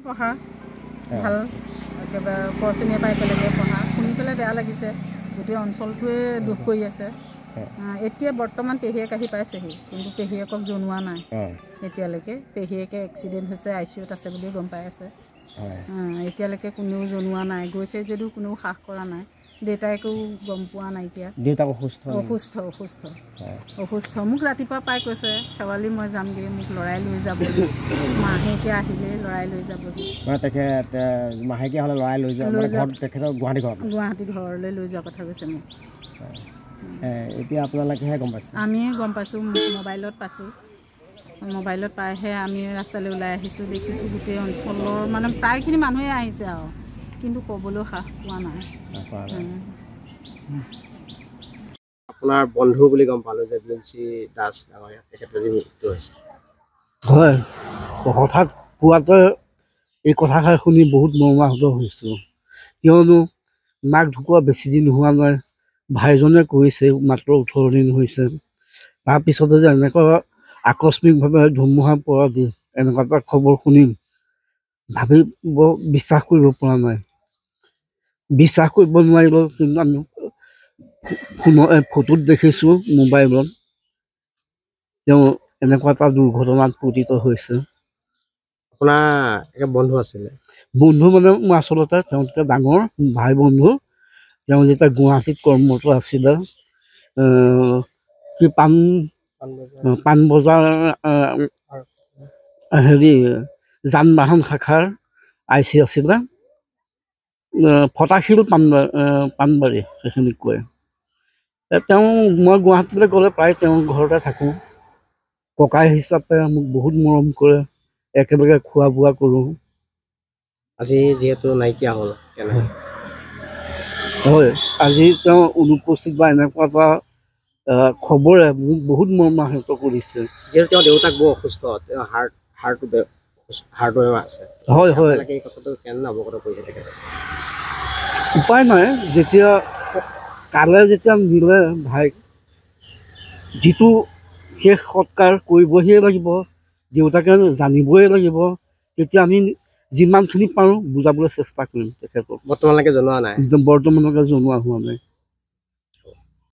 পঢ়া ভাল একেবাৰে ক শ্ৰেণীৰ পৰা একেলগে পঢ়া শুনি পেলাই বেয়া লাগিছে গোটেই অঞ্চলটোৱে দুখ কৰি আছে এতিয়া বৰ্তমান পেহীয়েক আহি পাইছেহি কিন্তু পেহীয়েকক জনোৱা নাই এতিয়ালৈকে পেহীয়েকে এক্সিডেণ্ট হৈছে ICUত আছে বুলি গম পাই আছে এতিয়ালৈকে কোনেও জনোৱা নাই গৈছে যদিও কোনেও সাহ কৰা নাই দেউতাকেও গম পোৱা নাইকিয়া দেউতাক অসুস্থ মোক ৰাতিপুৱা পাই কৈছে শেৱালি মই যামগৈ মোক লৰাই লৈ যাবহি মাহেকীয়া আহিলে লৰাই লৈ যাবহি তেখেত মাহেকীয়া হ'লে লৰাই লৈ যাব তেখেতৰ গুৱাহাটী ঘৰলৈ লৈ যোৱা কথা কৈছে মোক এতিয়া আপোনালোকেহে গম পাইছে আমিয়ে গম পাইছোঁ মোবাইলত পাইহে আমি ৰাস্তালৈ ওলাই আহিছোঁ দেখিছোঁ গোটেই অঞ্চলৰ মানে প্ৰায়খিনি মানুহে আহিছে আৰু কিন্তু ক'বলৈ সাহ পোৱা নাই আপোনাৰ বন্ধু বুলি গম পালোঁ যে বিঞ্চি দাস ডাঙৰীয়া তেখেতৰ যি মৃত্যু হৈছে হয় হঠাৎ পোৱাতে এই কথাষাৰ শুনি বহুত মৰ্মাহত হৈছোঁ কিয়নো মাক ঢুকুৱা বেছি দিন হোৱা নাই ভাইজনে কৰিছে মাত্ৰ 18 দিন হৈছে তাৰপিছতে যে এনেকুৱা আকস্মিকভাৱে ধুমুহা পৰা দি এনেকুৱা এটা খবৰ শুনিম ভাবিব বিশ্বাস কৰিব পৰা নাই বিশ্বাস কৰিব নোৱাৰিলোঁ কিন্তু আমি ফটোত দেখিছোঁ মোবাইলত তেওঁ এনেকুৱা এটা দুৰ্ঘটনাত পতিত হৈছে আপোনাৰ একে বন্ধু আছিলে বন্ধু মানে মোৰ আচলতে তেওঁ তেতিয়া ডাঙৰ ভাই বন্ধু তেওঁ যেতিয়া গুৱাহাটীত কৰ্মৰত আছিলে কি পাণবজাৰ হেৰি যান বাহন শাখাৰ IC আছিলে ফটাশিল পাণবাৰী সেইখিনিক কয় তেওঁ মই গুৱাহাটীলৈ গ'লে প্ৰায় তেওঁৰ ঘৰতে থাকোঁ ককাই হিচাপে মোক বহুত মৰম কৰে একেলগে খোৱা বোৱা কৰোঁ আজি যিহেতু নাইকিয়া হ'ল হয় আজি তেওঁ অনুপস্থিত বা এনেকুৱা এটা খবৰে মোক বহুত মৰ্মাহত কৰিছে যিহেতু তেওঁ দেউতাক বৰ অসুস্থ তেওঁ হাৰ্টৱেৰ আছে হয় এই কথাটো কেনে অৱগত কৰিছে তেখেতে উপায় নাই যেতিয়া কালে যেতিয়া নিলে ভাইক যিটো শেষ সৎকাৰ কৰিবহিয়ে লাগিব দেউতাকে জানিবই লাগিব তেতিয়া আমি যিমানখিনি পাৰোঁ বুজাবলৈ চেষ্টা কৰিম তেখেতক বৰ্তমানলৈকে জনোৱা নাই বৰ্তমানলৈকে জনোৱা হোৱা নাই